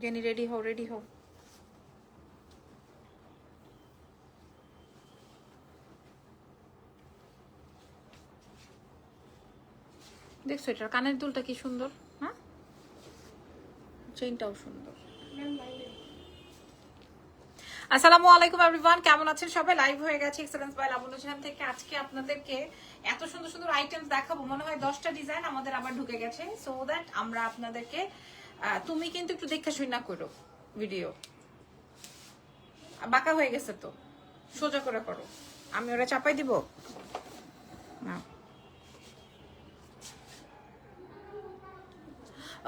Jenny ready হও ready হও। দেখছো এটার কানের দুলটা কি সুন্দর, হ্যাঁ চেইনটাও সুন্দর। আসসালামু আলাইকুম এভরিওয়ান, কেমন আছেন সবাই? লাইভ হয়ে গেছে এক্সেলেন্স বাই লাবণ্য চ্যানেল থেকে। আজকে আপনাদেরকে এত সুন্দর সুন্দর আইটেমস দেখাবো, মনে হয় 10টা ডিজাইন আমাদের আবার ঢুকে গেছে, সো দ্যাট আমরা আপনাদেরকে তুমি কিন্তু একটু দেখে শুনা করো, ভিডিও বাঁকা হয়ে গেছে তো সোজা করে করো, আমি ওরা চাপাই দিব না।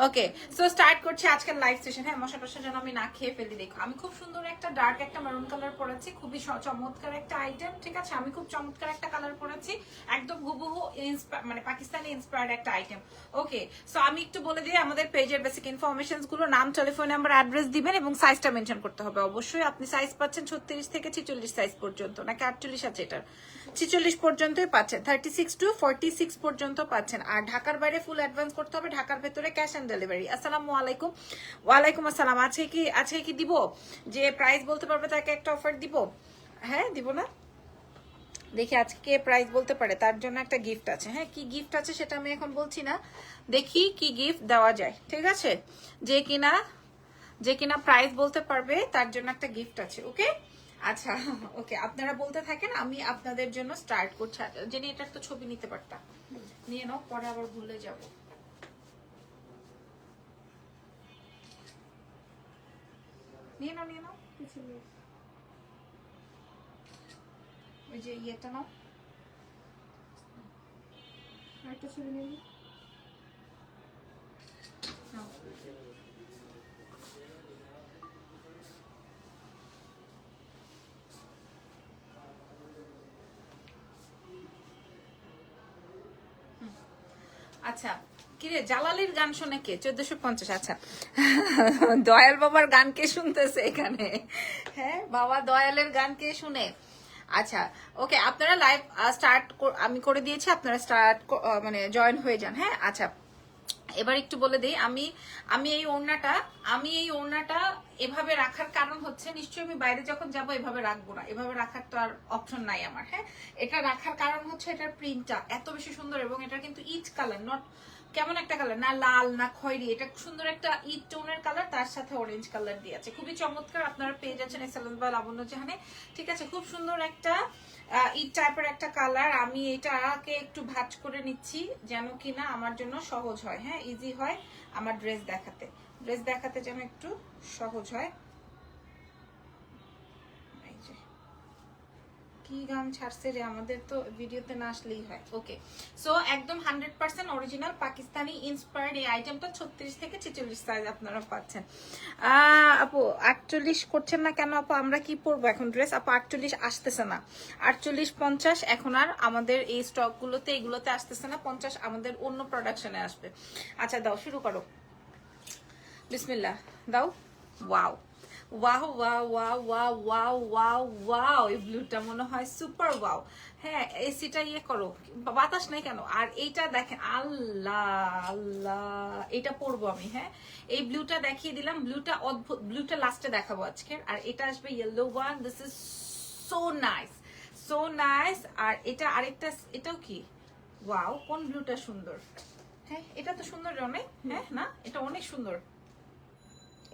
ওকে, সো স্টার্ট করছি আজকের লাইভ সেশন। হ্যাঁ, মশা টশা যেন আমি না খেয়ে ফেলি। দেখো আমি খুব সুন্দর একটা ডার্ক একটা মেরুন কালার পরেছি, খুবই চমৎকার একটা আইটেম, ঠিক আছে? আমি খুব চমৎকার একটা কালার পরেছি, একদম হুবহু মানে পাকিস্তানি ইন্সপায়ার্ড একটা আইটেম। ওকে, সো আমি একটু বলে দিই আমাদের পেজের বেসিক ইনফরমেশনস গুলো। নাম, টেলিফোন নাম্বার, অ্যাড্রেস দিবেন এবং সাইজটা মেনশন করতে হবে অবশ্যই। আপনি সাইজ পাচ্ছেন 36 থেকে 46 সাইজ পর্যন্ত, নাকি 48 আছে? এটার 46 পর্যন্তই পাচ্ছেন, 36 টু 46 পর্যন্ত পাচ্ছেন। আর ঢাকার বাইরে ফুল অ্যাডভান্স করতে হবে, ঢাকার ভেতরে ক্যাশ অন ডেলিভারি। আসসালামু আলাইকুম। ওয়ালাইকুম আসসালাম। আজকে কি দিব? যে প্রাইস বলতে পারবে তাকে একটা অফার দিব। হ্যাঁ, দিব না? দেখি আজকে প্রাইস বলতে পারে তার জন্য একটা গিফট আছে। হ্যাঁ, কি গিফট আছে সেটা আমি এখন বলছি না, দেখি কি গিফট দেওয়া যায়, ঠিক আছে? যে কিনা প্রাইস বলতে পারবে তার জন্য একটা গিফট আছে। ওকে, আচ্ছা ওকে, আপনারা বলতে থাকেন, আমি আপনাদের জন্য স্টার্ট করছি। জেনে এটার তো ছবি নিতে পারতাম, নিয়ে নাও, পরে আবার ভুলে যাব। নিয়ে নাও নিয়ে নাও, ওই যে ইয়েটা নাও, আরেকটা ছবি নিয়ে নাও। আচ্ছা, কিরে জালালির গান শোনে কে? 1450। আচ্ছা দয়াল বাবার গান কে শুনতেছে এখানে? হ্যাঁ, বাবা দয়ালের গান কে শুনে? আচ্ছা ওকে, আপনারা লাইভ স্টার্ট আমি করে দিয়েছি, আপনারা স্টার্ট মানে জয়েন হয়ে যান। হ্যাঁ, আচ্ছা এবার একটু বলে দিই, আমি এই ওড়নাটা এভাবে রাখার কারণ হচ্ছে, নিশ্চয়ই আমি বাইরে যখন যাব এভাবে রাখবো না, এভাবে রাখার তো আর অপশন নাই আমার। হ্যাঁ, এটা রাখার কারণ হচ্ছে এটার প্রিন্টটা এত বেশি সুন্দর, এবং এটা কিন্তু ইচ কালার, নট কেমন একটা কালার, না লাল না খয়েরি, এটা সুন্দর একটা ইট টোনের কালার, তার সাথে অরেঞ্জ কালার দিয়েছে, খুবই চমৎকার। আপনারা পেয়ে যাচ্ছেন এক্সেলেন্স বাই লাবণ্য জাহানে, ঠিক আছে? খুব সুন্দর একটা ইট টাইপের একটা কালার। আমি এটাকে একটু ভাঁজ করে নিচ্ছি যেন কিনা আমার জন্য সহজ হয়, হ্যাঁ ইজি হয় আমার ড্রেস দেখাতে যেন একটু সহজ হয়। এই যে কি গান ছাড়ছে রে, আমাদের তো ভিডিওতে না আসলেই হয়। ওকে, সো একদম 100% অরিজিনাল পাকিস্তানি ইন্সপায়ার্ড এই আইটেমটা 36 থেকে 46 সাইজ আপনারা পাচ্ছেন। আপু 48 করছেন না কেন আপু? আমরা কি পরবো এখন ড্রেস? আপু 48 আসতেছে না, 48 50 এখন আর আমাদের এই স্টক গুলোতে এগুলোতে আসতেছে না, 50 আমাদের অন্য প্রোডাকশনে আসবে। আচ্ছা দাও, শুরু করো, বিসমিল্লাহ দাও। Wow wow wow wow wow wow wow wow, এই ব্লুটা মনে হয় সুপার ওয়াও। হ্যাঁ, এসিটা ইয়ে করো, বাতাস নাই কেন? আর এইটা দেখেন, আল্লাহ আল্লাহ, এটা পরবো আমি। হ্যাঁ, এই ব্লুটা দেখিয়ে দিলাম, ব্লুটা অদ্ভুত, ব্লুটা লাস্টে দেখাবো আজকের। আর এটা আসবে yellow one, this is so nice, so nice. আর এটা আরেকটা, এটাও কি ওয়াও, কোন ব্লুটা সুন্দর? হ্যাঁ, এটা তো সুন্দর অনেক। হ্যাঁ না, এটা অনেক সুন্দর,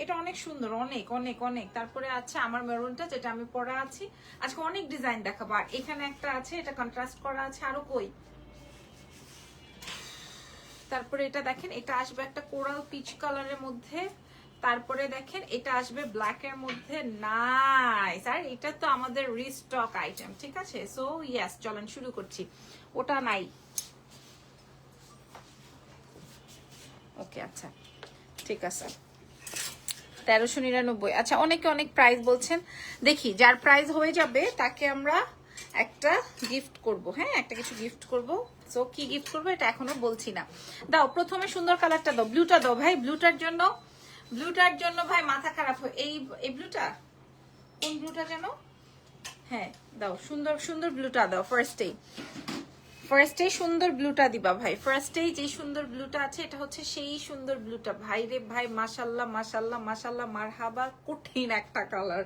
এটা অনেক সুন্দর, অনেক অনেক অনেক। তারপরে আছে আমার মেরুনটা, যেটা আমি পরা আছি। আজকে অনেক ডিজাইন দেখাবো। আর এখানে একটা আছে, এটা কন্ট্রাস্ট করা আছে, আরো কই। তারপরে এটা দেখেন, এটা আসবে একটা কোরাল পিচ কালারের মধ্যে। তারপরে দেখেন এটা আসবে ব্ল্যাক এর মধ্যে, নাইস। আর এটা তো আমাদের রিস্টক আইটেম, ঠিক আছে? সো ইয়েস, চলেন শুরু করছি। ওটা নাই, ওকে আচ্ছা ঠিক আছে। 1399। আচ্ছা, অনেকে অনেক প্রাইস বলছেন, দেখি যার প্রাইস হয়ে যাবে তাকে আমরা একটা গিফট করব। হ্যাঁ, একটা কিছু গিফট করব। সো কি গিফট করবো এটা এখনো বলছি না। দাও প্রথমে সুন্দর কালারটা দাও, ব্লুটা দাও ভাই, ব্লুটার জন্য ভাই মাথা খারাপ হয়। এই ব্লুটা, কোন ব্লুটা যেন? হ্যাঁ দাও, সুন্দর সুন্দর ব্লুটা দাও ফার্স্টেই। ফার্স্টেই সুন্দর ব্লুটা দিবা ভাই, ফার্স্টেই যে সুন্দর ব্লুটা আছে এটা হচ্ছে সেই সুন্দর ব্লুটা ভাই রে ভাই, মাশাল্লাহ মাশাল্লাহ মাশাল্লাহ, মারহাবা, কঠিন একটা কালার।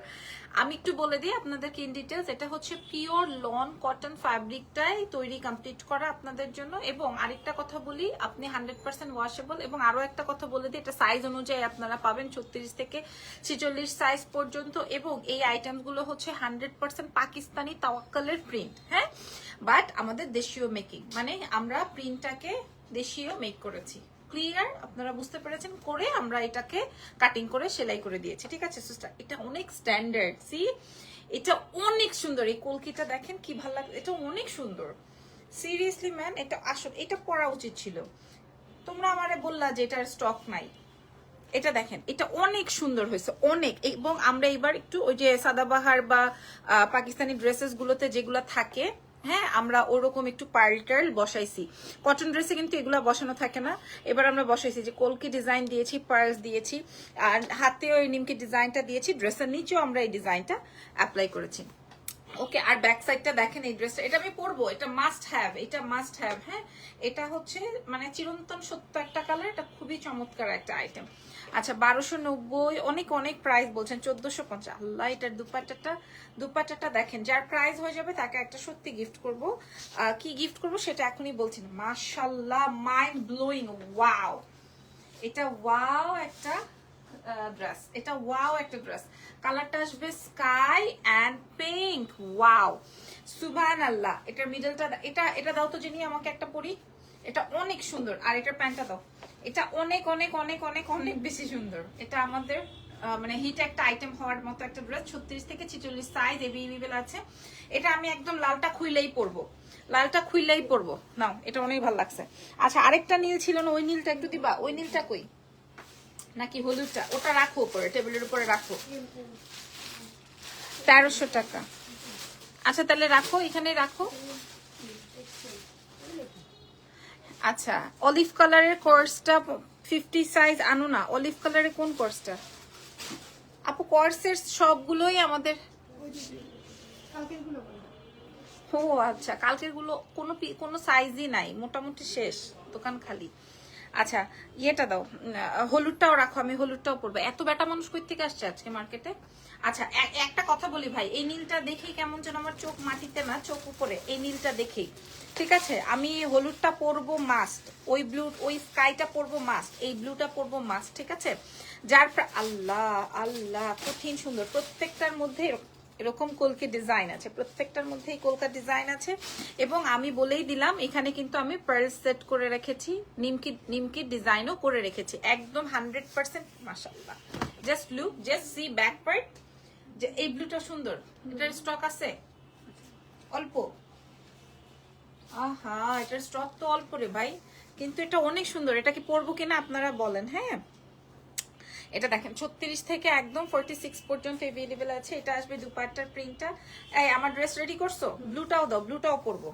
আমি একটু বলে দিই আপনাদেরকে ইন ডিটেলস, এটা হচ্ছে পিওর লন কটন ফ্যাব্রিকটাই তৈরি কমপ্লিট করা আপনাদের জন্য। এবং আরেকটা কথা বলি, আপনি 100% ওয়াশেবল। এবং আরো একটা কথা বলে দিই, এটা সাইজ অনুযায়ী আপনারা পাবেন 36 থেকে 46 সাইজ পর্যন্ত। এবং এই আইটেমগুলো হচ্ছে 100% পাকিস্তানি তাওয়াক্কালের প্রিন্ট, হ্যাঁ, বাট আমাদের দেশীয় মেকিং, মানে আমরা প্রিন্টটাকে দেশীয় মেক করেছি। ক্লিয়ার? আপনারা বুঝতে পেরেছেন? করে আমরা এটাকে কাটিং করে সেলাই করে দিয়েছি, ঠিক আছে সিস্টার? এটা অনেক স্ট্যান্ডার্ড, সি এটা অনেক সুন্দর। এই কলকিটা দেখেন কি ভালো লাগে, এটা অনেক সুন্দর। সিরিয়াসলি ম্যান, এটা আসলে এটা পরা উচিত ছিল। তোমরা আমারে বললা যে এটার স্টক নাই, এটা দেখেন, এটা অনেক সুন্দর হয়েছে অনেক। এবং আমরা এবার একটু ওই যে সাদাবাহার বা পাকিস্তানি ড্রেসেস গুলোতে যেগুলো থাকে, হ্যাঁ, আমরা ওরকম একটু পার্ল টার্ল বসাইছি। কটন ড্রেসে কিন্তু এগুলো বসানো থাকে না, এবার আমরা বসাইছি যে কলকি ডিজাইন দিয়েছি, পার্লস দিয়েছি, আর হাতেও এই নিমকি ডিজাইনটা দিয়েছি, ড্রেসের নিচেও আমরা এই ডিজাইনটা অ্যাপ্লাই করেছি। ওকে, আর ব্যাক সাইডটা দেখেন, এই ড্রেসটা এটা আমি পরবো, এটা মাস্ট হ্যাভ, এটা মাস্ট হ্যাভ। হ্যাঁ, এটা হচ্ছে মানে চিরন্তন সত্য একটা কালার, এটা খুবই চমৎকার একটা আইটেম। আচ্ছা, 1290, অনেক অনেক প্রাইস বলছেন, 1450। আল্লাহ, এটার দুপাট্টাটা দেখেন, যার প্রাইস হয়ে যাবে তাকে একটা সত্যি গিফট করব। কি গিফট করব সেটা এখনই বলছি না। মাশাআল্লাহ, মাইন্ড ব্লোয়িং, ওয়াও, এটা ওয়াও একটা ড্রেস, এটা ওয়াও একটা ড্রেস। কালারটা আসবে স্কাই অ্যান্ড পিঙ্ক, ওয়াও, সুবহানাল্লাহ। এটার মিডলটা, এটা দাও তো যিনি আমাকে একটা পরি, এটা অনেক সুন্দর। আর এটার প্যান্টটা দাও, এটা অনেক অনেক অনেক অনেক অনেক বেশি সুন্দর। এটা আমাদের মানে হিট একটা আইটেম হওয়ার মতো একটা ড্রেস, 36 থেকে 46 সাইজ এভেলেবেল আছে। এটা আমি একদম লালটা খুইলেই পরবো, লালটা খুইলেই পরবো। নাও, এটা অনেক ভালো লাগছে। আচ্ছা, আরেকটা নীল ছিল না, ওই নীলটা একটু দিবা। ওই নীলটা কই, নাকি হলুদটা? ওটা রাখো উপরে, টেবিলের উপরে রাখো। 1300 টাকা। আচ্ছা, তাহলে রাখো, এখানে রাখো। আচ্ছা, অলিভ কালারের কোর্সটা 50 সাইজ আনো না। অলিভ কালারের কোন কোর্সটা আপু? কোর্সের সবগুলোই আমাদের। ও আচ্ছা, কালকের গুলো কোনো সাইজই নাই, মোটামুটি শেষ, দোকান খালি। আচ্ছা, ইয়েটা দাও, হলুদটাও রাখো, আমি হলুদটাও পরবো। এত বেটা মানুষ কই থেকে আসছে আজকে মার্কেটে? আচ্ছা, একটা কথা বলি ভাই, এই নীলটা দেখেই কেমন যেন আমার চোখ মাটিতে না, চোখ উপরে, এই নীলটা দেখেই, ঠিক আছে? আমি হলুদটা পরবো মাস্ট, ওই ব্লু, ওই স্কাইটা পরবো মাস্ট, এই ব্লুটা পরবো মাস্ট, ঠিক আছে? যার আল্লাহ আল্লাহ, কঠিন সুন্দর। প্রত্যেকটার মধ্যে এরকম কলকে ডিজাইন আছে, প্রত্যেকটার মধ্যেই কলকা ডিজাইন আছে। এবং আমি বলেই দিলাম, এখানে কিন্তু আমি পার্ল সেট করে রেখেছি, নিমকি ডিজাইনও করে রেখেছি, একদম 100%। মাশাআল্লাহ, just look, just see back part. যে এই ব্লুটা সুন্দর, এটার স্টক আছে অল্প। আহা, এটার স্টক তো অল্প রে ভাই, কিন্তু এটা অনেক সুন্দর। এটা কি পরবো কিনা আপনারা বলেন? হ্যাঁ, এটা দেখেন 36 থেকে একদম 46 পর্যন্ত अवेलेबल আছে। এটা আসবে দুপাট্টার প্রিন্টটা। এই আমার ড্রেস রেডি করছো? ব্লুটাও দাও, ব্লুটাও পরবো,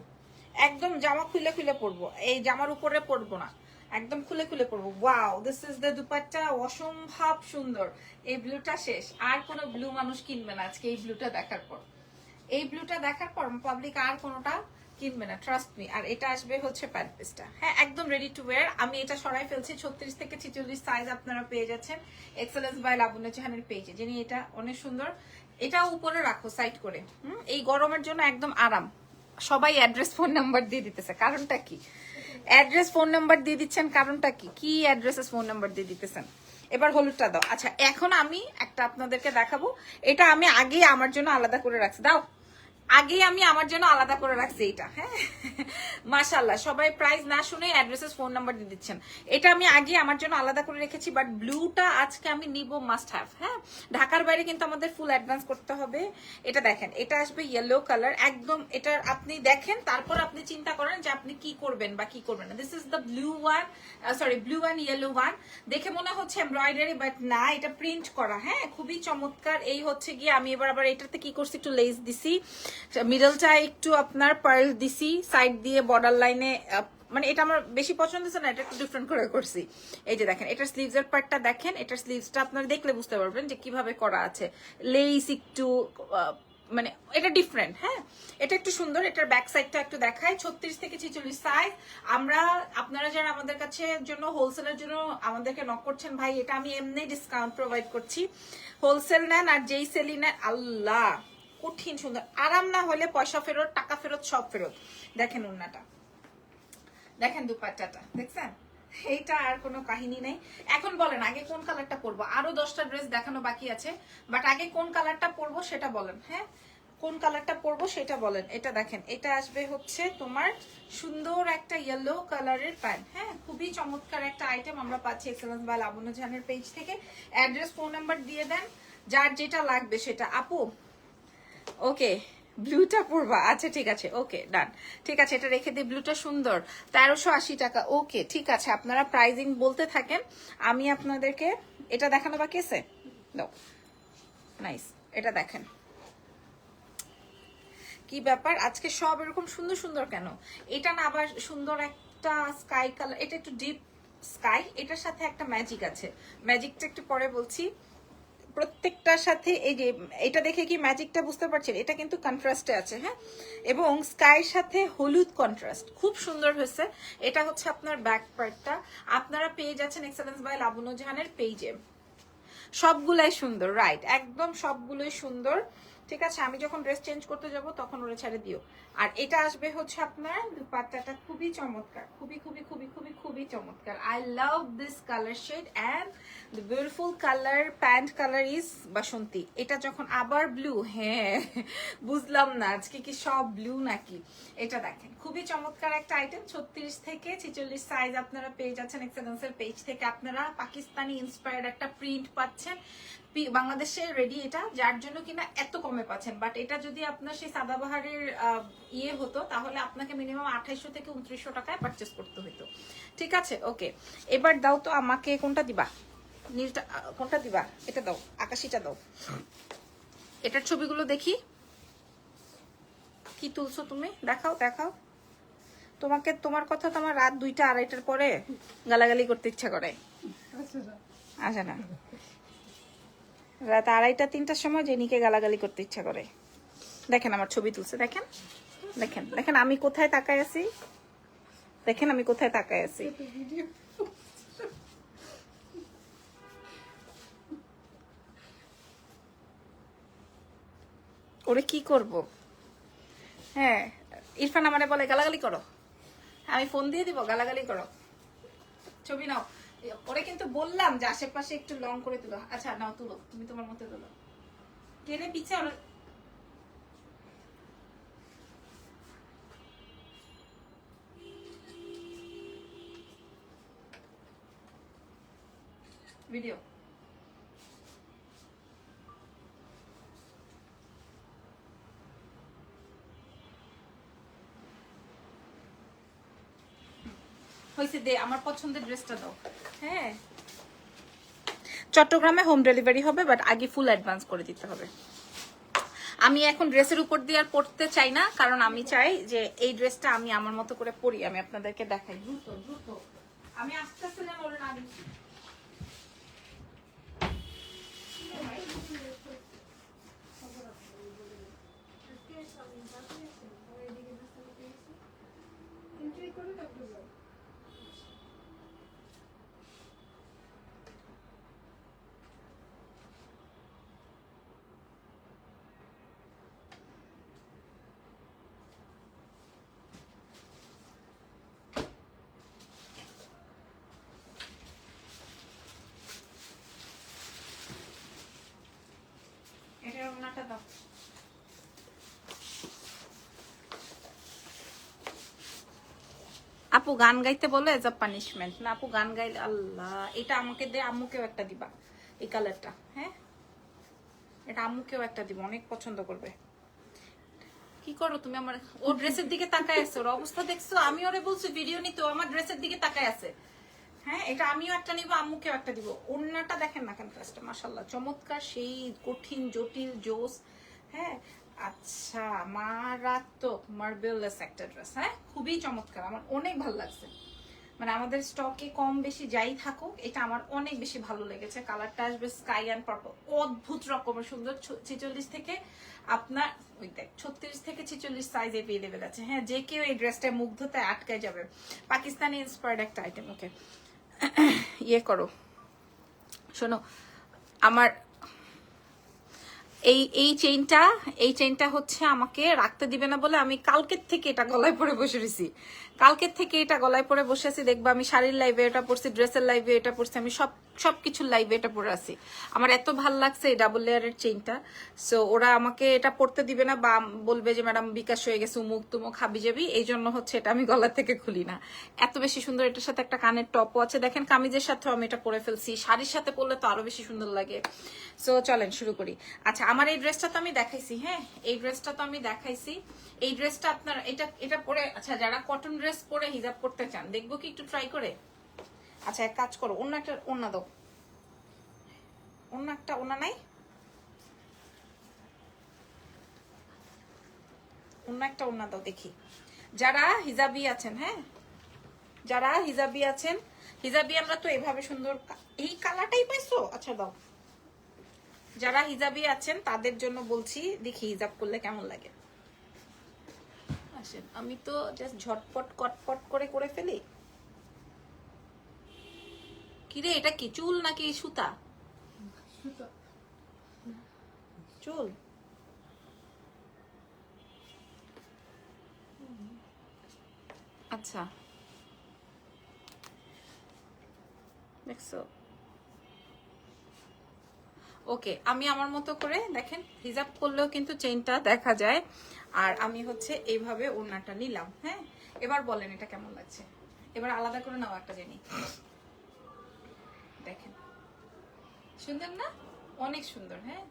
একদম জামা খুলে খুলে পরবো, এই জামার উপরে পরবো না, একদম খুলে খুলে পরবো। Wow, this is the dupatta, অসম্ভব সুন্দর। এই ব্লুটা শেষ, আর কোনো ব্লু মানুষ কিনবে না আজকে এই ব্লুটা দেখার পর। এই ব্লুটা দেখার পর পাবলিক আর কোনোটা কিনবে না, ট্রাস্ট মি। আর এটা আসবে হচ্ছে প্যান্ট পিসটা, হ্যাঁ, একদম রেডি টু ওয়্যার। আমি এটা সরাই ফেলছি, 36 থেকে 46 সাইজ আপনারা পেয়ে যাচ্ছেন এক্সেলেন্স বাই লাবণ্য জাহানের পেজে। যিনি এটা অনেক সুন্দর, এটাও উপরে রাখো সাইড করে। এই গরমের জন্য একদম আরাম। সবাই অ্যাড্রেস ফোন নাম্বার দিয়ে দিতেছে, কারণটা কি? অ্যাড্রেস ফোন নাম্বার দিয়ে দিচ্ছেন, কারণটা কি? কি অ্যাড্রেসেস ফোন নাম্বার দিয়ে দিতেছেন? এবার হলুদটা দাও। আচ্ছা, এখন আমি একটা আপনাদেরকে দেখাবো, এটা আমি আগে আমার জন্য আলাদা করে রাখছি, দাও, আগে আমি আমার জন্য আলাদা করে রাখছি এটা। হ্যাঁ, মাশাআল্লাহ, সবাই প্রাইস না শুনে অ্যাড্রেসেস ফোন নাম্বার দিয়ে দিচ্ছেন। এটা আমি আগে আমার জন্য আলাদা করে রেখেছি, বাট ব্লুটা আজকে আমি নিব, মাস্ট হ্যাভ। হ্যাঁ, ঢাকার বাইরে কিন্তু আমাদের ফুল অ্যাডভান্স করতে হবে। এটা দেখেন, এটা আসবে ইয়েলো কালার, একদম এটা আপনি দেখেন, তারপর আপনি চিন্তা করেন যে আপনি কি করবেন বা কি করবেন না। This is the blue one, sorry, blue and yellow one. দেখে মনে হচ্ছে এমব্রয়ডারি, বাট না, এটা প্রিন্ট করা। হ্যাঁ, খুবই চমৎকার। এই হচ্ছে গিয়ে আমি এবার আবার এটাতে কি করছি, একটু লেস দিছি, মিডলটা একটু আপনার পার্ল দিছি, সাইড দিয়ে বর্ডার লাইনে, মানে এটা আমার বেশি পছন্দ হচ্ছে না, এটা একটু ডিফারেন্ট করে করছি। এই যে দেখেন, এটার স্লিভসের পার্টটা দেখেন, এটার স্লিভসটা আপনারা দেখলে বুঝতে পারবেন যে কিভাবে করা আছে। লেস একটু মানে এটা ডিফারেন্ট। হ্যাঁ, এটা একটু সুন্দর। এটার ব্যাক সাইডটা একটু দেখাই। 36 থেকে 46 সাইজ। আমরা, আপনারা যারা আমাদের কাছে জন্য হোলসেলের জন্য আমাদেরকে নক করছেন, ভাই এটা আমি এমনি ডিসকাউন্ট প্রোভাইড করছি। হোলসেল নেন আর যেই সেলি নেন, আল্লাহ কঠিন সুন্দর। আরাম না হলে পয়সা ফেরত, টাকা ফেরত, সব ফেরত। দেখেন ওন্নাটা, দেখেন দুপাট্টাটা, দেখছেন? এইটা আর কোনো কাহিনী নেই। এখন বলেন আগে কোন কালারটা পরবো? আরো 10টা ড্রেস দেখানো বাকি আছে, বাট আগে কোন কালারটা পরবো সেটা বলেন। হ্যাঁ, কোন কালারটা পরবো সেটা বলেন। এটা দেখেন, এটা আসবে হচ্ছে তোমার সুন্দর একটা ইয়েলো কালারের প্যান্ট। হ্যাঁ, খুবই চমৎকার একটা আইটেম আমরা পাচ্ছি এক্সেলেন্স বাই লাবণ্য জাহানের পেজ থেকে। অ্যাড্রেস, ফোন নাম্বার দিয়ে দেন, যার যেটা লাগবে সেটা। আপু ওকে, ব্লুটা পরবা? আচ্ছা ঠিক আছে, ওকে ডান, ঠিক আছে, এটা রেখে দিই। ব্লুটা সুন্দর, 1380 টাকা। ওকে ঠিক আছে, আপনারা প্রাইজিং বলতে থাকেন, আমি আপনাদেরকে এটা দেখানো বাকি আছে। দাও, নাইস, এটা দেখেন কি ব্যাপার আজকে সব এরকম সুন্দর সুন্দর কেন? এটা না আবার সুন্দর একটা স্কাই কালার, এটা একটু ডিপ স্কাই, এটার সাথে একটা ম্যাজিক আছে, ম্যাজিকটা একটু পরে বলছি। প্রত্যেকটার সাথে এই যে এটা দেখে কি ম্যাজিকটা বুঝতে পারছেন? এটা কিন্তু কন্ট্রাস্টে আছে। হ্যাঁ, এবং স্কাইয়ের সাথে হলুদ কন্ট্রাস্ট, খুব সুন্দর হয়েছে। এটা হচ্ছে আপনার ব্যাক পার্টটা। আপনারা পেয়ে যাচ্ছেন এক্সেলেন্স বাই লাবণ্য জাহানের পেজে। সবগুলাই সুন্দর, রাইট, একদম সবগুলোই সুন্দর। ঠিক আছে, আমি যখন ড্রেস চেঞ্জ করতে যাব তখন ওরা ছেড়ে দিও। আর এটা আসবে হচ্ছে আপনার দুপাট্টাটা, খুবই চমৎকার, খুবই খুবই খুবই খুবই খুবই চমৎকার। I love this colour shade and the beautiful colour, pant colour is বাসন্তী। এটা যখন আবার ব্লু, হ্যাঁ বুঝলাম না আজকে কি সব ব্লু নাকি। এটা দেখেন খুবই চমৎকার একটা আইটেম। 36 থেকে 46 সাইজ আপনারা পেয়ে যাচ্ছেন এক্সেলেন্সের পেজ থেকে। আপনারা পাকিস্তানি ইন্সপায়ার্ড একটা প্রিন্ট পাচ্ছেন, বাংলাদেশে রেডি, এটা যার জন্য কিনা এত কমে পাচ্ছেন। বাট এটা যদি আপনার সেই সাদাবাহারের ইয়ে হতো তাহলে আপনাকে মিনিমাম 2800 থেকে 2900 টাকায় পারচেস করতে হতো। ঠিক আছে, ওকে, এবার দাও তো আমাকে, কোনটা দিবা? নীলটা কোনটা দিবা? এটা দাও, আকাশিটা দাও। এটার ছবিগুলো দেখি, কি তুলছো তুমি? দেখাও দেখাও। তোমাকে, তোমার কথা তো আমার রাত 2টা 2:30টার পরে গালাগালি করতে ইচ্ছা করে। আচ্ছা না, রাত 2:30 3টার সময় জেনিকে গালাগালি করতে ইচ্ছা করে। দেখেন আমার ছবি তুলছে, দেখেন দেখেন দেখেন আমি কোথায় তাকায় আছি, দেখেন আমি কোথায় তাকায় আছি। ওরে কি করব? হ্যাঁ, ইরফান আমারে বলে গালাগালি করো, আমি ফোন দিয়ে দিব, গালাগালি করো, ছবি নাও। ওরে কিন্তু বললাম যে আশেপাশে একটু লং করে তুলো। আচ্ছা নাও, তুলো, তুমি তোমার মতো তুলো, টেনে পিছে। ওরা ভিডিও হয়েছে, দে আমার পছন্দের ড্রেসটা দাও। হ্যাঁ, চট্টগ্রামে হোম ডেলিভারি হবে, বাট আগে ফুল অ্যাডভান্স করে দিতে হবে। আমি এখন ড্রেসের উপর দিয়ে আর পড়তে চাই না, কারণ আমি চাই যে এই ড্রেসটা আমি আমার মতো করে পরি, আমি আপনাদেরকে দেখাই। দ্রুত দ্রুত আমি আস্তে আস্তে না বলে না। এটার ওনাটা দাও। আপু গান গাইতে বলে এজ আ পানিশমেন্ট না, আপু গান গাইলে আল্লাহ। এটা আমাকে দে, আম্মুকেও একটা দিবা এই কালারটা। হ্যাঁ, এটা আম্মুকেও একটা দিব, অনেক পছন্দ করবে। কি করো তুমি? আমার ও ড্রেসের দিকে তাকায় আছে, ওর অবস্থা দেখছো? আমি ওরে বলছি ভিডিও নিতে, আমার ড্রেসের দিকে তাকায় আছে। হ্যাঁ, এটা আমিও একটা নিব, আম্মুকেও একটা দিব। ওন্নাটা দেখেন না কেন, ড্রেসটা মাশাআল্লাহ চমৎকার, সেই কঠিন জটিল জোস। হ্যাঁ, আচ্ছা, মারাত্মক মার্বেললেস একটা ড্রেস। হ্যাঁ, খুবই চমৎকার, আমার অনেক ভালো লাগছে। মানে আমাদের স্টকে কম বেশি যাই থাকুক, এটা আমার অনেক বেশি ভালো লেগেছে। কালারটা আসবে স্কাই অ্যান্ড পার্পল, অদ্ভুত রকমের সুন্দর। 46 থেকে আপনার ওই দেখ 36 থেকে 46 সাইজ এভেলেবেল আছে। হ্যাঁ, যে কেউ এই ড্রেসটা মুগ্ধতায় আটকায় যাবে। পাকিস্তানি ইন্সপায়ার্ড একটা আইটেম। ওকে, ইয়ে করো, শোনো আমার এই চেইনটা হচ্ছে আমাকে রাখতে দিবে না বলে আমি কালকের থেকে এটা গলায় পরে বসে রয়েছি। কালকের থেকে এটা গলায় পরে বসে আছি। দেখবা আমি শাড়ির লাইভে এটা পরছি, ড্রেসের লাইভে এটা পরছি, আমি সবকিছুর লাইভে এটা পরে আছি। আমার এত ভাল লাগছে এই ডাবল লেয়ারের চেইনটা। সো ওরা আমাকে এটা পরতে দিবে না, বা বলবে যে ম্যাডাম বিকাশ হয়ে গেছে, উমুক তুমুক হাবি যাবি, এই জন্য হচ্ছে এটা আমি গলা থেকে খুলি না। এত বেশি সুন্দর। এটার সাথে একটা কানের টপও আছে, দেখেন কামিজের সাথেও আমি এটা পরে ফেলছি। শাড়ির সাথে পরলে তো আরো বেশি সুন্দর লাগে। সো চলেন শুরু করি। আচ্ছা, আমার এই ড্রেসটা তো আমি দেখাইছি। হ্যাঁ, এই ড্রেসটা তো আমি দেখাইছি। এই ড্রেসটা আপনার এটা পরে, আচ্ছা যারা কটন ড্রেস পরে হিজাব করতে চান, দেখবো কি একটু ট্রাই করে? আচ্ছা এক কাজ করো, অন্য একটা ওড়না দাও, অন্য একটা ওড়না নাই, অন্য একটা ওড়না দাও দেখি। যারা হিজাবি আছেন, হ্যাঁ যারা হিজাবি আছেন, হিজাবি আমরা তো এভাবে সুন্দর, এই কালারটাই পাইছো? আচ্ছা দাও। যারা হিজাবি আছেন তাদের জন্য বলছি, দেখি হিজাব করলে কেমন লাগে। আসেন, আমি তো জাস্ট ঝটপট কটপট করে করে ফেলি। কিরে এটা কি চুল নাকি সুতা? চুল। আচ্ছা দেখছো? ওকে, আমি আমার মতো করে দেখেন হিজাব করলেও কিন্তু চেইনটা দেখা যায়। আর আমি হচ্ছে এইভাবে ওড়নাটা নিলাম। হ্যাঁ, এবার বলেন এটা কেমন লাগছে। এবার আলাদা করে নাও একটা জিনিস, দেখেন সুন্দর না? অনেক সুন্দর। হ্যাঁ,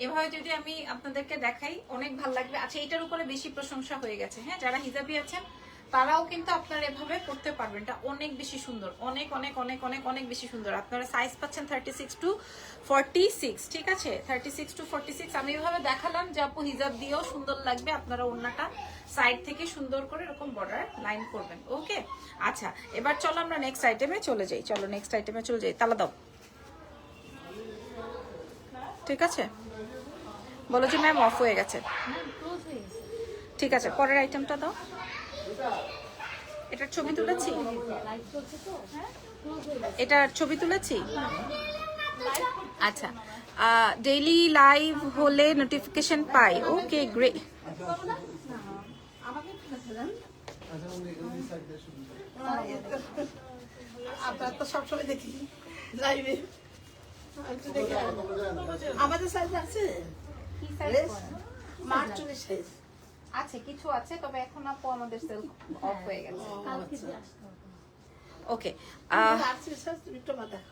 এভাবে যদি আমি আপনাদেরকে দেখাই অনেক ভালো লাগবে। আচ্ছা, এটার উপরে বেশি প্রশংসা হয়ে গেছে। হ্যাঁ, যারা হিজাবি আছেন তারাও কিন্তু আপনারা এভাবে করতে পারবেন। এটা অনেক বেশি সুন্দর, অনেক অনেক অনেক অনেক অনেক বেশি সুন্দর। আপনারা সাইজ পাচ্ছেন 36 to 46, ঠিক আছে? 36 to 46 আমি এভাবে দেখালাম যে আপু হিজাব দিয়েও সুন্দর লাগবে। আপনারা ওড়নাটা সাইড থেকে সুন্দর করে এরকম বর্ডার লাইন করবেন। ওকে, আচ্ছা এবার চলো আমরা নেক্সট আইটেমে চলে যাই। চলো নেক্সট আইটেমে চলে যাই। তালা দাও, ঠিক আছে? বলো যে ম্যাম অফ হয়ে গেছে। ঠিক আছে, পরের আইটেমটা দাও। এটার ছবি তুলেছি, এটার ছবি তুলেছি। আচ্ছা, ডেইলি লাইভ হলে নোটিফিকেশন পাই। Okay great. আপনার তো সবসময় দেখি লাইভে। আমাদের সাইজ আছে, আছে কিছু আছে, তবে এখন আপু আমাদের সেল অফ হয়ে গেছে। ওকে,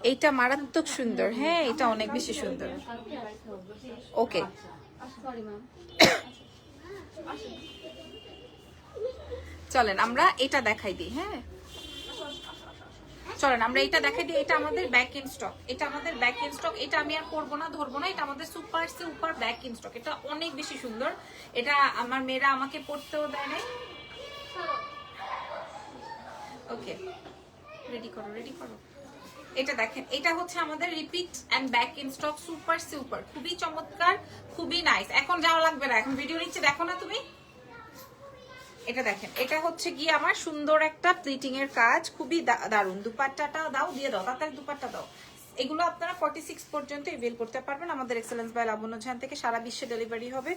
এইটা মারাত্মক সুন্দর। হ্যাঁ, এটা অনেক বেশি সুন্দর। ওকে, চলেন আমরা এটা দেখাই দিই। হ্যাঁ চলেন আমরা এটা দেখাই দিই। এটা আমাদের ব্যাক ইন স্টক, এটা আমাদের ব্যাক ইন স্টক। এটা আমি আর করবো না, ধরবো না। এটা আমাদের super super back in stock. এটা অনেক বেশি সুন্দর। এটা আমার মেয়েরা আমাকে পড়তেও দেয় নাই। ওকে, রেডি করো, রেডি করো। এটা দেখেন, এটা হচ্ছে আমাদের repeat and back in stock, super super, খুবই চমৎকার, খুবই নাইস। এখন যাওয়া লাগবে না, এখন ভিডিও নিচ্ছে, দেখো না তুমি। এটা দেখেন, এটা হচ্ছে গিয়ে আমার সুন্দর একটা প্লিটিং এর কাজ, খুবই দারুণ। দুপাট্টাটা দাও, দিয়ে দাও, তাড়াতাড়ি দুপাট্টা দাও। এগুলো আপনারা 46 পর্যন্ত এভেল করতে পারবেন আমাদের এক্সেলেন্স বাই লাবণ্য জাহান থেকে। সারা বিশ্বে ডেলিভারি হবে।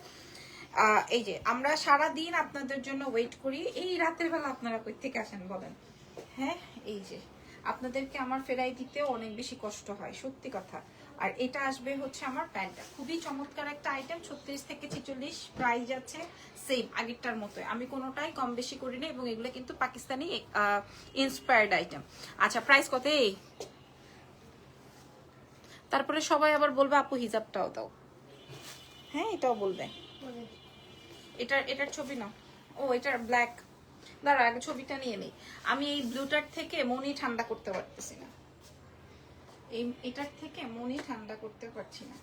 এই যে আমরা সারা দিন আপনাদের জন্য ওয়েট করি। এই রাতের বেলা আপনারা কই থেকে আসেন বলেন? হ্যাঁ, এই যে আপনাদেরকে আমার ফেরাই দিতেও অনেক বেশি কষ্ট হয়, সত্যি কথা। আর এটা আসবে হচ্ছে আমার প্যান্টটা, খুবই চমৎকার একটা আইটেম। 36 থেকে 46 প্রাইস আছে সেম আগেরটার মতোই। আমি কোনোটাই কম বেশি করি না, এবং এগুলো কিন্তু পাকিস্তানি ইন্সপায়ার্ড আইটেম। আচ্ছা, প্রাইস কত? এই তারপরে সবাই আবার বলবে আপু হিজাবটাও দাও। হ্যাঁ, এটাও বলবে। এটার ছবি না, ও এটার ব্ল্যাক। দাঁড়া, আগে ছবিটা নিয়ে নেই। আমি এই ব্লুটার থেকে মনই ঠান্ডা করতে পারতেছি না, এটার থেকে মনই ঠান্ডা করতে পারছি না।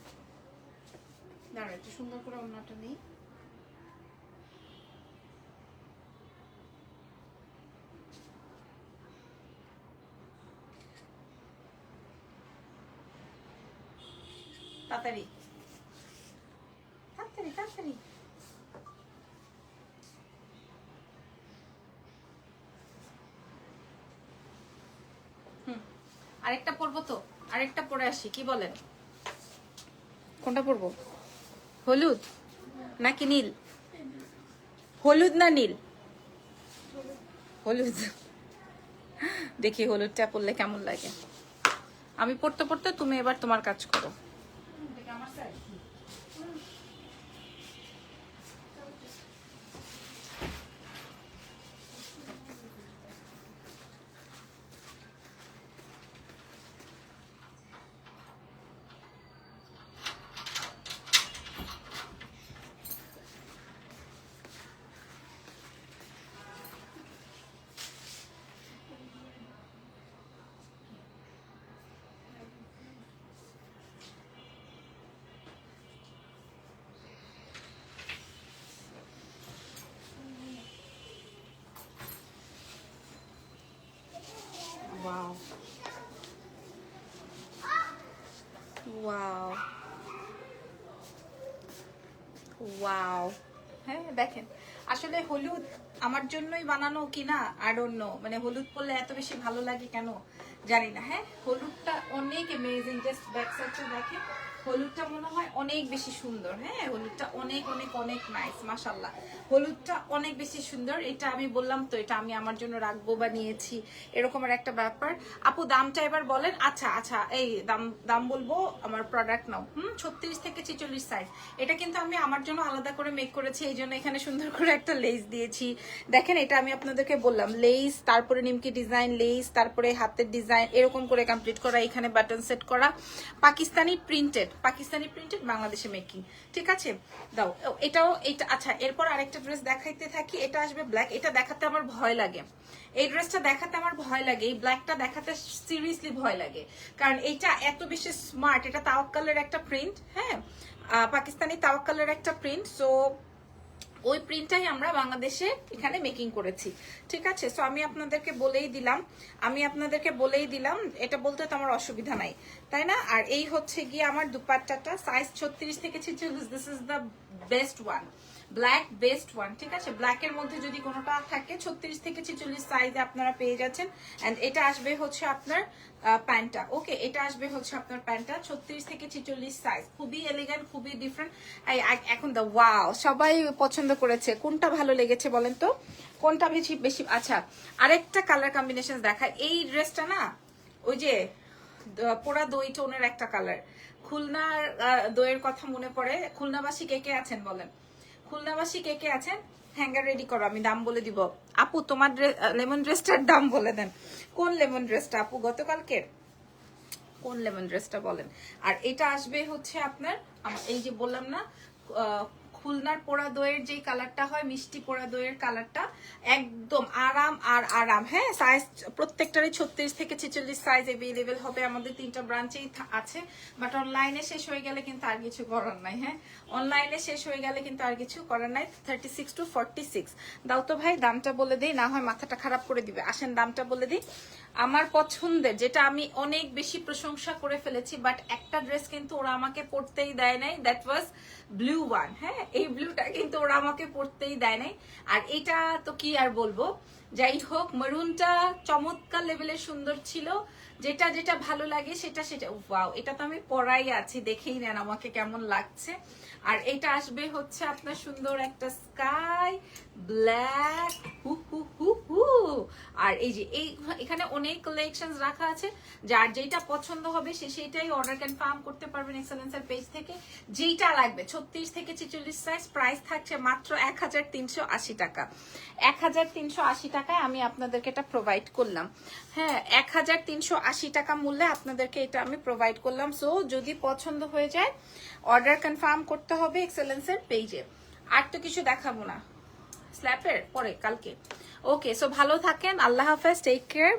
দাঁড়া, একটু সুন্দর করে অন্যটা নেই। তাড়াতাড়ি তাড়াতাড়ি তাড়াতাড়ি। আরেকটা পরবো তো, আরেকটা পরে আসি, কি বলেন? কোনটা পরবো? হলুদ নাকি নীল? হলুদ না নীল? হলুদ। দেখি হলুদটা পরলে কেমন লাগে। আমি পড়তে পড়তে তুমি এবার তোমার কাজ করো। Wow. Wow. Wow. হ্যাঁ দেখেন, আসলে হলুদ আমার জন্যই বানানো কিনা আই ডোন্ট নো, মানে হলুদ পরলে এত বেশি ভালো লাগে কেন জানি না। হ্যাঁ হলুদটা অনেক অ্যামেজিং, জাস্ট ব্যাক সাইডটা দেখেন, হলুদটা মনে হয় অনেক বেশি সুন্দর। হ্যাঁ হলুদটা অনেক অনেক অনেক নাইস, মাশাআল্লাহ। হলুদটা অনেক বেশি সুন্দর। এটা আমি বললাম তো, এটা আমি আমার জন্য রাখবো বা নিয়েছি, এরকম একটা ব্যাপার। আপু দামটা এবার বলেন। আচ্ছা আচ্ছা, এই দাম বলবো, আমার প্রোডাক্ট নাও। 36 থেকে 46 সাইজ। এটা কিন্তু আমি আমার জন্য আলাদা করে মেক করেছি, এই জন্য এখানে সুন্দর করে একটা লেস দিয়েছি। দেখেন এটা আমি আপনাদেরকে বললাম, লেস, তারপরে নিমকি ডিজাইন, লেস, তারপরে হাতের ডিজাইন, এরকম করে কমপ্লিট করা, এখানে বাটন সেট করা, পাকিস্তানি প্রিন্টেড বাংলাদেশে মেকিং। ঠিক আছে, দাও এটাও। এটা আচ্ছা, এরপর আরেকটা ড্রেস দেখাইতে থাকি। এটা আসবে ব্ল্যাক। এটা দেখাতে আমার ভয় লাগে, এই ড্রেসটা দেখাতে আমার ভয় লাগে, এই ব্ল্যাকটা দেখাতে সিরিয়াসলি ভয় লাগে, কারণ এইটা এত বেশি স্মার্ট। এটা তাওয়াক্কালের একটা প্রিন্ট, হ্যাঁ পাকিস্তানি তাওয়াক্কালের একটা প্রিন্ট। সো ওই প্রিন্টটাই আমরা বাংলাদেশে এখানে মেকিং করেছি। ঠিক আছে, সো আমি আপনাদেরকে বলেই দিলাম, এটা বলতে তো আমার অসুবিধা নাই, তাই না? আর এই হচ্ছে গিয়ে আমার দুপাট্টাটা, সাইজ 36 থেকে 46। This is the best one, black best one. ঠিক আছে, ব্ল্যাকের মধ্যে যদি কোনোটা থাকে 36 থেকে 46 সাইজে আপনারা পেয়ে যাচ্ছেন। এন্ড এটা আসবে হচ্ছে আপনার প্যান্টটা। ওকে, এটা আসবে হচ্ছে আপনার প্যান্টটা 36 থেকে 46 সাইজ। খুবই এলিগেন্ট, খুবই ডিফারেন্ট। এখন দা ওয়াও, সবাই পছন্দ করেছে। কোনটা ভালো লেগেছে বলেন তো, কোনটা বেশি বেশি? আচ্ছা, আরেকটা কালার কম্বিনেশন দেখায়। এই ড্রেসটা না, ওই যে পোড়া দই টোনের একটা কালার, খুলনার দইয়ের কথা মনে পড়ে। খুলনাবাসী কে কে আছেন বলেন? খুলনাবাসী কে কে আছেন? হ্যাঙ্গার রেডি করো, আমি দাম বলে দিব। আপু তোমার লেমন ড্রেসটার দাম বলে দেন। কোন লেমন ড্রেসটা আপু? গতকালকের কোন লেমন ড্রেসটা বলেন। আর এটা আসবে হচ্ছে আপনার, এই যে বললাম না, খুলনার পোড়া দইয়ের যে কালারটা হয়, মিষ্টি পোড়া দইয়ের কালারটা, একদম আরাম আর আরাম। হ্যাঁ সাইজ প্রত্যেকটারই 36 থেকে 46 সাইজ অ্যাভেলেবেল হবে। আমাদের 3টা ব্রাঞ্চেই আছে, বাট অনলাইনে শেষ হয়ে গেলে কিন্তু আর কিছু করার নাই। হ্যাঁ অনলাইনে শেষ হয়ে গেলে কিন্তু আর কিছু করার নাই। 36 to 46 দাও তো ভাই, দামটা বলে দিই, না হয় মাথাটা খারাপ করে দিবে। আসেন দামটা বলে দিই। আমার পছন্দের, যেটা আমি অনেক বেশি প্রশংসা করে ফেলেছি, বাট একটা ড্রেস কিন্তু ওরা আমাকে পরতেই দেয় নাই, দ্যাট ওয়াজ ব্লু ওয়ান। হ্যাঁ এই ব্লুটা কিন্তু ওরা আমাকে পরতেই দেয় নাই। আর এটা তো কি আর বলবো, যাই হোক মেরুনটা চমৎকার লেভেলের সুন্দর ছিল। যেটা যেটা ভালো লাগে সেটা সেটা। ওয়াও, এটা তো আমি পরাই আছি, দেখেই নেন আমাকে কেমন লাগছে। আর এটা আসবে হচ্ছে আপনার সুন্দর একটা স্কাই ব্ল্যাক, হু হু হু হু। আর এই যে এখানে অনেক কালেকশন রাখা আছে, যার যেটা পছন্দ হবে সে সেইটাই অর্ডার কনফার্ম করতে পারবেন এক্সেলেন্সের পেজ থেকে। যেইটা লাগবে 36 থেকে 46 সাইজ, প্রাইস থাকছে মাত্র 1380 টাকা। 1380 টাকায় আমি আপনাদেরকে এটা প্রোভাইড করলাম। হ্যাঁ 1380 টাকা মূল্যে আপনাদেরকে এটা আমি প্রোভাইড করলাম। সো যদি পছন্দ হয়ে যায় অর্ডার কনফার্ম করতে হবে এক্সেলেন্সের পেজে। আর তো কিছু দেখাবো না, স্ল্যাপের পরে কালকে। ওকে, সো ভালো থাকেন, আল্লাহ হাফেজ, টেক কেয়ার।